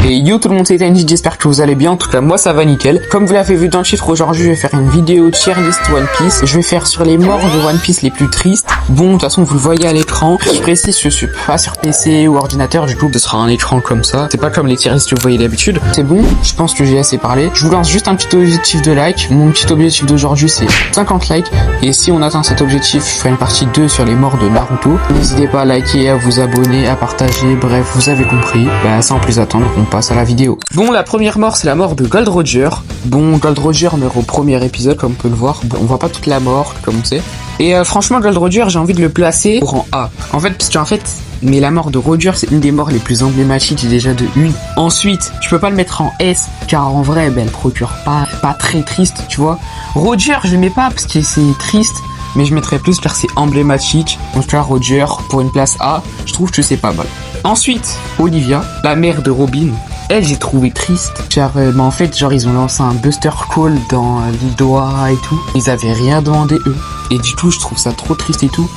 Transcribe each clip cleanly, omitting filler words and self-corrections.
Et yo tout le monde, c'est Tandy, j'espère que vous allez bien. En tout cas, moi ça va nickel. Comme vous l'avez vu dans le titre, aujourd'hui je vais faire une vidéo tier list One Piece. Je vais faire sur les morts de One Piece les plus tristes. Bon, de toute façon vous le voyez à l'écran. Je précise, je suis pas sur PC ou ordinateur, du coup ce sera un écran comme ça. C'est pas comme les tier lists que vous voyez d'habitude. C'est bon, je pense que j'ai assez parlé. Je vous lance juste un petit objectif de like. Mon petit objectif d'aujourd'hui c'est 50 likes. Et si on atteint cet objectif, je ferai une partie 2 sur les morts de Naruto. N'hésitez pas à liker, à vous abonner, à partager, bref, vous avez compris. Bah sans plus attendre, on passe à la vidéo. Bon, la première mort, c'est la mort de Gold Roger. Bon, Gold Roger meurt au premier épisode, comme on peut le voir. Bon, on voit pas toute la mort, comme on sait. Et franchement, Gold Roger, j'ai envie de le placer au rang A. En fait, mais la mort de Roger, c'est une des morts les plus emblématiques déjà de une. Ensuite, je peux pas le mettre en S, car en vrai, elle procure pas très triste, tu vois. Roger, je mets pas parce que c'est triste, mais je mettrais plus car c'est emblématique. Donc là, Roger, pour une place A, je trouve que c'est pas mal. Ensuite, Olivia, la mère de Robin. Elle, j'ai trouvé triste. Car, en fait, genre, ils ont lancé un Buster Call dans l'île d'Ohara et tout. Ils avaient rien demandé, eux. Et du coup, je trouve ça trop triste et tout.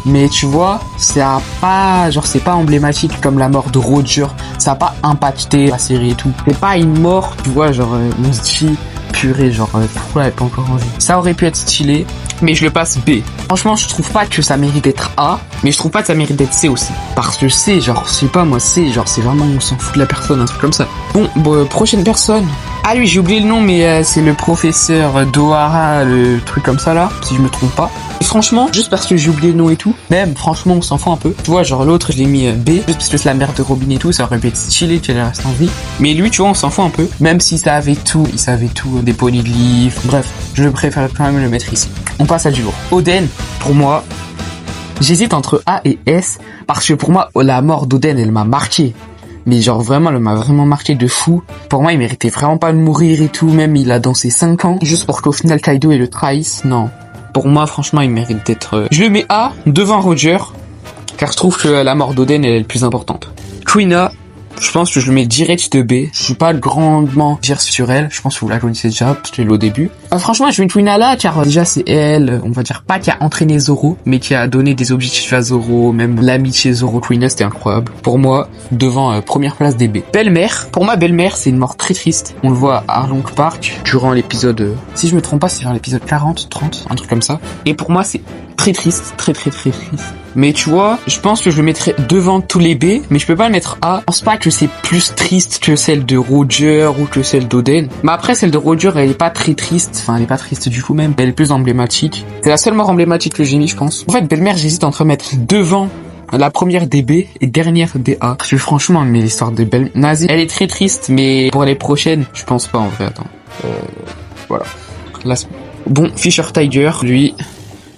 Mais tu vois, ça a pas, genre, c'est pas emblématique comme la mort de Roger. Ça a pas impacté la série et tout. C'est pas une mort, tu vois, genre, on se dit, purée, genre, pourquoi elle est pas encore en vie? Ça aurait pu être stylé, mais je le passe B. Franchement, je trouve pas que ça mérite d'être A, mais je trouve pas que ça mérite d'être C aussi. Parce que C, genre, je sais pas, moi, C, genre, c'est vraiment, on s'en fout de la personne, un truc comme ça. Bon, prochaine personne. Ah lui, j'ai oublié le nom, mais c'est le professeur d'Ohara, le truc comme ça là, si je me trompe pas. Et franchement, juste parce que j'ai oublié le nom et tout, même franchement on s'en fout un peu. Tu vois, genre l'autre je l'ai mis B, juste parce que c'est la mère de Robin et tout, ça aurait pu être stylé qu'elle reste en vie. Mais lui, tu vois, on s'en fout un peu. Même si ça avait tout, il savait tout, des poignées de livres, bref, je préfère quand même le mettre ici. On passe à du lourd. Oden, pour moi, j'hésite entre A et S, parce que pour moi, la mort d'Oden, elle m'a marqué. Mais genre vraiment, elle m'a vraiment marqué de fou. Pour moi, il méritait vraiment pas de mourir et tout. Même, il a dansé 5 ans. Juste pour qu'au final, Kaido et le trahisse. Non. Pour moi, franchement, il mérite d'être... Je le mets A, devant Roger. Car je trouve que la mort d'Oden, elle est le plus importante. Kuina, je pense que je le mets direct de B. Je suis pas grandement dire sur elle. Je pense que vous la connaissez déjà, parce que c'est au début. Franchement, je mets Kuina là, car déjà, c'est elle, on va dire pas qui a entraîné Zoro, mais qui a donné des objectifs à Zoro, même l'amitié Zoro-Kuina, c'était incroyable. Pour moi, devant première place des B. Belle-mère, pour moi, Belle-mère, c'est une mort très triste. On le voit à Arlong Park, durant l'épisode, si je me trompe pas, c'est vers l'épisode 40, 30, un truc comme ça. Et pour moi, c'est très triste, très triste. Mais tu vois, je pense que je le mettrais devant tous les B, mais je peux pas le mettre A. Je pense pas que c'est plus triste que celle de Roger ou que celle d'Oden. Mais après, celle de Roger, elle est pas très triste. Enfin, elle est pas triste du tout même. Elle est plus emblématique. C'est la seule mort emblématique que j'ai mis, je pense. En fait, Belle-mère, j'hésite entre mettre devant la première des B et dernière des A. Parce que franchement, mais l'histoire de Belle Nazi, elle est très triste, mais pour les prochaines, je pense pas en vrai. Attends. Voilà. Là, bon, Fisher Tiger, lui,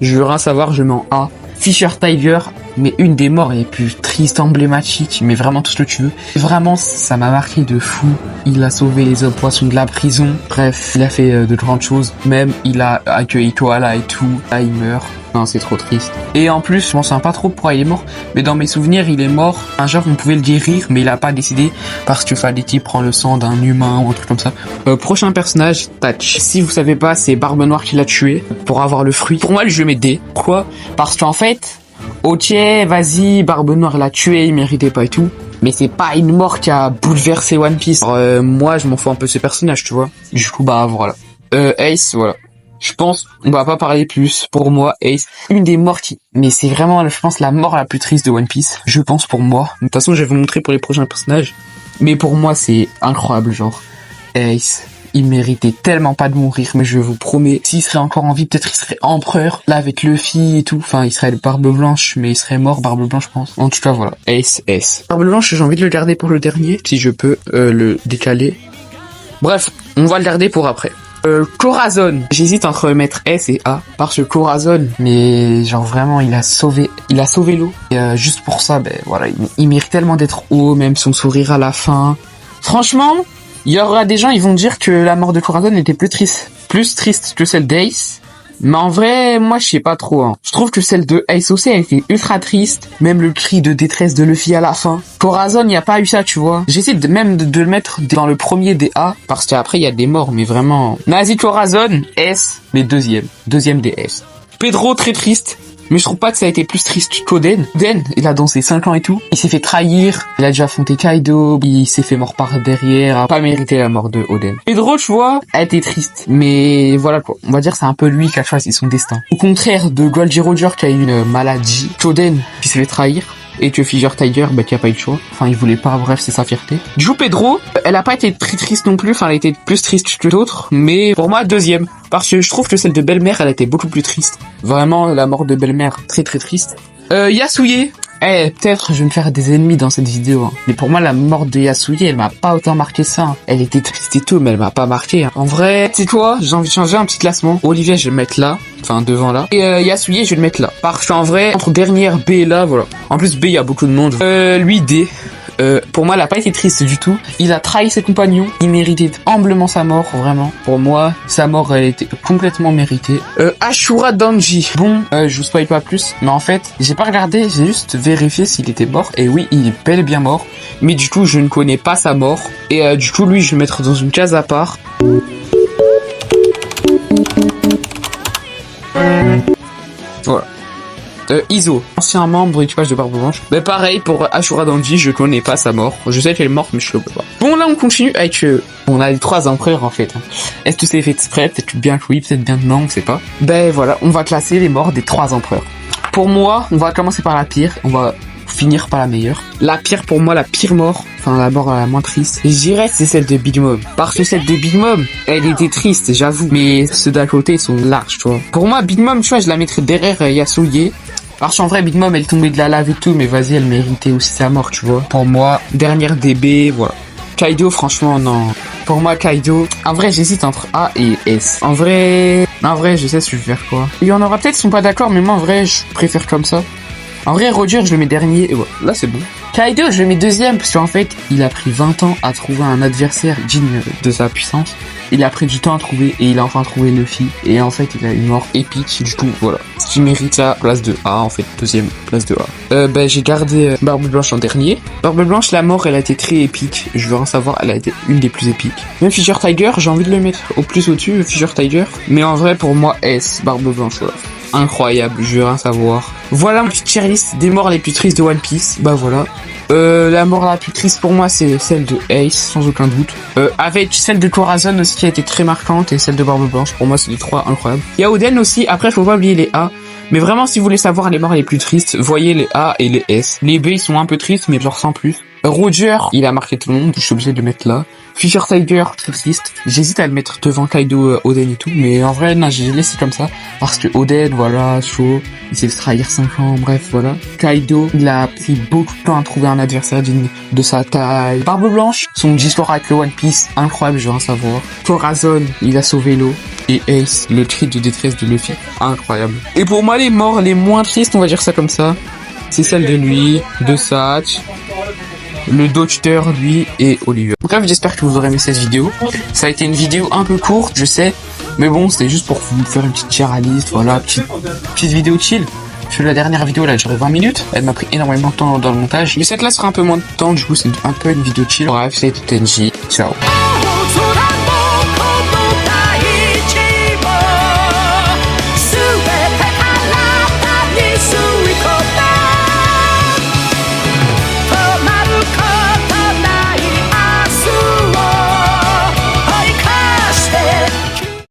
je veux rien savoir, je mets en A. Fisher Tiger, mais une des morts les plus tristes, emblématiques, mais vraiment tout ce que tu veux. Vraiment, ça m'a marqué de fou. Il a sauvé les autres poissons de la prison. Bref, il a fait de grandes choses. Même, il a accueilli Koala et tout. Là, il meurt. Non, c'est trop triste. Et en plus, je m'en souviens pas trop pourquoi il est mort, mais dans mes souvenirs, il est mort. Un jour, on pouvait le guérir, mais il a pas décidé parce qu'il fallait qu'il prenne le sang d'un humain ou un truc comme ça. Prochain personnage, Tatch. Si vous savez pas, c'est Barbe Noire qui l'a tué pour avoir le fruit. Pour moi, je le mets D. Pourquoi? Parce qu'en fait, ok, vas-y, Barbe Noire l'a tué, il méritait pas et tout. Mais c'est pas une mort qui a bouleversé One Piece. Alors, moi, je m'en fous un peu de ce personnage, tu vois. Du coup, bah voilà. Ace, voilà. Je pense, on va pas parler plus. Pour moi, Ace, une des morts mais c'est vraiment, je pense, la mort la plus triste de One Piece. Je pense pour moi. De toute façon, je vais vous montrer pour les prochains personnages. Mais pour moi, c'est incroyable, genre. Ace, il méritait tellement pas de mourir, mais je vous promets, s'il serait encore en vie, peut-être il serait empereur, là, avec Luffy et tout. Enfin, il serait Barbe Blanche, mais il serait mort, Barbe Blanche, je pense. En tout cas, voilà. Ace, S. Barbe Blanche, j'ai envie de le garder pour le dernier, si je peux le décaler. Bref, on va le garder pour après. Corazon, j'hésite entre mettre S et A parce que Corazon, mais genre vraiment il a sauvé l'eau et juste pour ça, ben voilà, il mérite tellement d'être haut, même son sourire à la fin. Franchement, il y aura des gens, ils vont dire que la mort de Corazon était plus triste que celle d'Ace. Mais en vrai, moi je sais pas trop. Hein. Je trouve que celle de Ace aussi, elle était ultra triste. Même le cri de détresse de Luffy à la fin. Corazon, y a pas eu ça, tu vois. J'essaie de le mettre dans le premier des A, parce qu'après il y a des morts, mais vraiment. Nazi Corazon, S, mais deuxième des S. Pedro, très triste. Mais je trouve pas que ça a été plus triste qu'Oden. Oden, il a dansé 5 ans et tout. Il s'est fait trahir. Il a déjà affronté Kaido. Il s'est fait mort par derrière. A pas mérité la mort de Oden. Pedro, tu vois, a été triste. Mais voilà quoi. On va dire c'est un peu lui qui a choisi son destin. Au contraire de Goldie Roger qui a eu une maladie. Oden qui s'est fait trahir. Et que Figure Tiger, qui a pas eu le choix. Enfin, il voulait pas, bref, c'est sa fierté. Du coup, Pedro, elle a pas été très triste non plus. Enfin, elle a été plus triste que d'autres. Mais pour moi, deuxième. Parce que je trouve que celle de Belle-Mère, elle a été beaucoup plus triste. Vraiment, la mort de Belle-Mère, très très triste. Yasuye. Peut-être je vais me faire des ennemis dans cette vidéo. Mais pour moi, la mort de Yasuye, elle m'a pas autant marqué ça. Elle était triste et tout, mais elle m'a pas marqué. En vrai, tu sais quoi, j'ai envie de changer un petit classement. Olivier, je vais le mettre là. Enfin, devant là. Et Yasuye, je vais le mettre là. Parce qu'en vrai, entre dernière B et là, voilà. En plus, B, il y a beaucoup de monde. Lui, D. Pour moi, il a pas été triste du tout. Il a trahi ses compagnons. Il méritait humblement sa mort, vraiment. Pour moi, sa mort, elle était complètement méritée. Ashura Danji. Bon, je vous spoil pas plus. Mais en fait, j'ai pas regardé. J'ai juste vérifié s'il était mort. Et oui, il est bel et bien mort. Mais du coup, je ne connais pas sa mort. Et du coup, lui, je vais le mettre dans une case à part. Voilà. Iso, ancien membre équipage de Barbe Blanche. Mais pareil pour Ashura Danji, je connais pas sa mort. Je sais qu'elle est morte, mais je le connais pas. Bon, là on continue avec on a les 3 empereurs en fait. Est-ce que c'est fait exprès? Peut-être bien que oui, peut-être bien que non, on sait pas. Ben voilà, on va classer les morts des 3 empereurs. Pour moi, on va commencer par la pire. On va finir par la meilleure. La pire pour moi, la pire mort, enfin la mort la moins triste, je dirais c'est celle de Big Mom. Parce que celle de Big Mom, elle était triste, j'avoue. Mais ceux d'à côté sont larges, tu vois. Pour moi, Big Mom, tu vois, je la mettrais derrière Yasuye. Parce qu'en vrai, Big Mom, elle tombait de la lave et tout, mais vas-y, elle méritait aussi sa mort, tu vois. Pour moi, dernière DB, voilà. Kaido, franchement, non. Pour moi, Kaido, en vrai, j'hésite entre A et S. En vrai, je sais ce que je vais faire, quoi. Il y en aura peut-être qui sont pas d'accord, mais moi, en vrai, je préfère comme ça. En vrai, Roger, je le mets dernier, et voilà. Là, c'est bon. Kaido, je le mets deuxième, parce qu'en fait, il a pris 20 ans à trouver un adversaire digne de sa puissance. Il a pris du temps à trouver, et il a enfin trouvé Luffy. Et en fait, il a une mort épique, du coup, voilà. Ce qui mérite sa place de A, en fait, deuxième place de A. J'ai gardé Barbe Blanche en dernier. Barbe Blanche, la mort, elle a été très épique. Je veux en savoir, elle a été une des plus épiques. Même Figure Tiger, j'ai envie de le mettre au plus au-dessus, Figure Tiger. Mais en vrai, pour moi, S, Barbe Blanche, voilà. Incroyable, je veux rien savoir. Voilà une petite tier list des morts les plus tristes de One Piece. Bah voilà. La mort la plus triste pour moi, c'est celle de Ace, sans aucun doute. Avec celle de Corazon aussi qui a été très marquante, et celle de Barbe Blanche. Pour moi, c'est les 3 incroyables. Il y a Oden aussi. Après, faut pas oublier les A. Mais vraiment, si vous voulez savoir les morts les plus tristes, voyez les A et les S. Les B, ils sont un peu tristes, mais genre sans plus. Roger, il a marqué tout le monde, je suis obligé de le mettre là. Figure Tiger, très triste. J'hésite à le mettre devant Kaido, Oden et tout, mais en vrai, non, j'ai laissé comme ça. Parce que Oden, voilà, chaud, il s'est fait trahir 5 ans, bref, voilà. Kaido, il a pris beaucoup de temps à trouver un adversaire digne de sa taille. Barbe Blanche, son histoire avec le One Piece, incroyable, je veux en savoir. Corazon, il a sauvé l'eau. Et Ace, le cri de détresse de Luffy, incroyable. Et pour moi, les morts les moins tristes, on va dire ça comme ça, c'est celle de lui, de Satch, le docteur, lui, et Oliver. Bref, j'espère que vous aurez aimé cette vidéo. Ça a été une vidéo un peu courte, je sais. Mais bon, c'était juste pour vous faire une petite tier list, voilà, petite vidéo chill. Parce que la dernière vidéo, elle a duré 20 minutes. Elle m'a pris énormément de temps dans le montage. Mais cette là sera un peu moins de temps, du coup, c'est un peu une vidéo chill. Bref, c'était Tenji. Ciao.